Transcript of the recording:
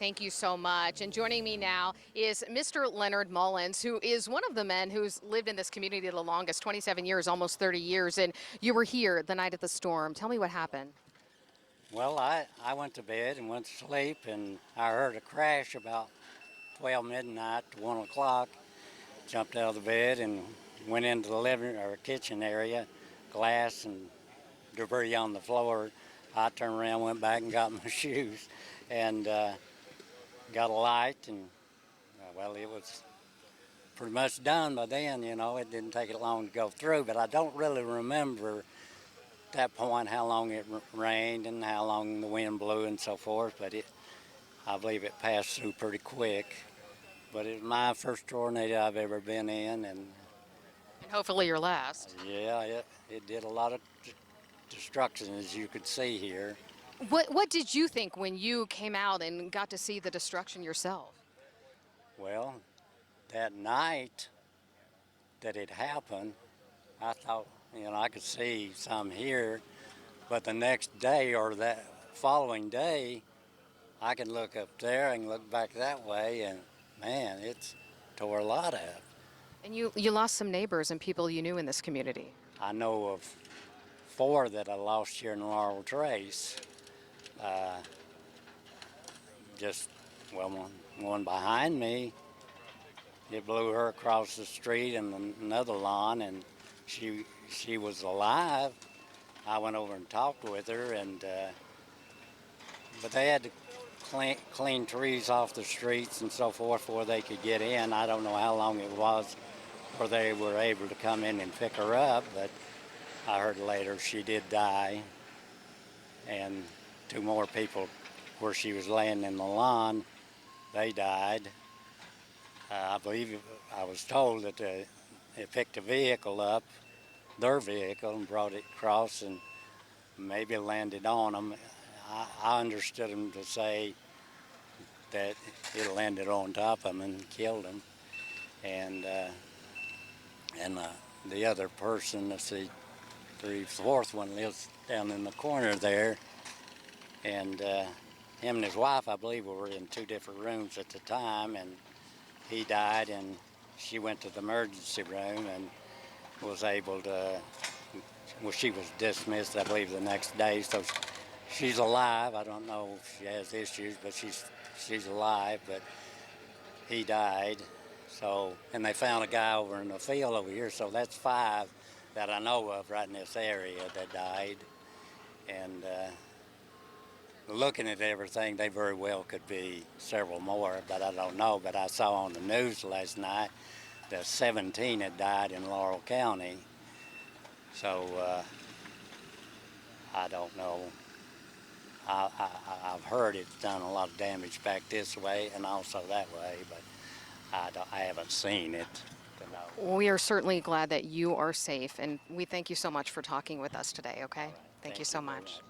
Thank you so much. And joining me now is Mr. Leonard Mullins, who is one of the men who's lived in this community the longest, 27 years, almost 30 years. And you were here the night of the storm. Tell me what happened. Well, I went to bed and went to sleep, and I heard a crash about 12 midnight to 1 o'clock. Jumped out of the bed and went into the living or kitchen area, glass and debris on the floor. I turned around, went back and got my shoes, and got a light, and well, it was pretty much done by then. It didn't take it long to go through, but I don't really remember at that point how long it rained and how long the wind blew and so forth, but I believe it passed through pretty quick. But it was my first tornado I've ever been in, and And hopefully your last. yeah, it did a lot of destruction, as you could see here. What did you think when you came out and got to see the destruction yourself? Well, that night that it happened, I thought, I could see some here, but the next day or that following day, I could look up there and look back that way, and man, it's tore a lot up. And you lost some neighbors and people you knew in this community. I know of four that I lost here in Laurel Trace. Uh, just, well, one behind me, it blew her across the street in another lawn, and she was alive. I went over and talked with her, and but they had to clean trees off the streets and so forth before they could get in. I don't know how long it was before they were able to come in and pick her up, but I heard later she did die, and two more people where she was laying in the lawn, they died. I believe I was told that they picked a vehicle up, their vehicle, and brought it across and maybe landed on them. I understood them to say that it landed on top of them and killed them. And the other person, the fourth one lives down in the corner there, and him and his wife, I believe, were in two different rooms at the time, and he died, and she went to the emergency room and was able to, well, she was dismissed, I believe, the next day, so she's alive. I don't know if she has issues, but she's alive, but he died. So, and they found a guy over in the field over here, so that's five that I know of right in this area that died. And looking at everything, they very well could be several more, but I don't know. But I saw on the news last night that 17 had died in Laurel County. So I don't know. I've heard it's done a lot of damage back this way and also that way, but I haven't seen it to know. We are certainly glad that you are safe, and we thank you so much for talking with us today, okay? All right. Thank you Thank so you very much. much.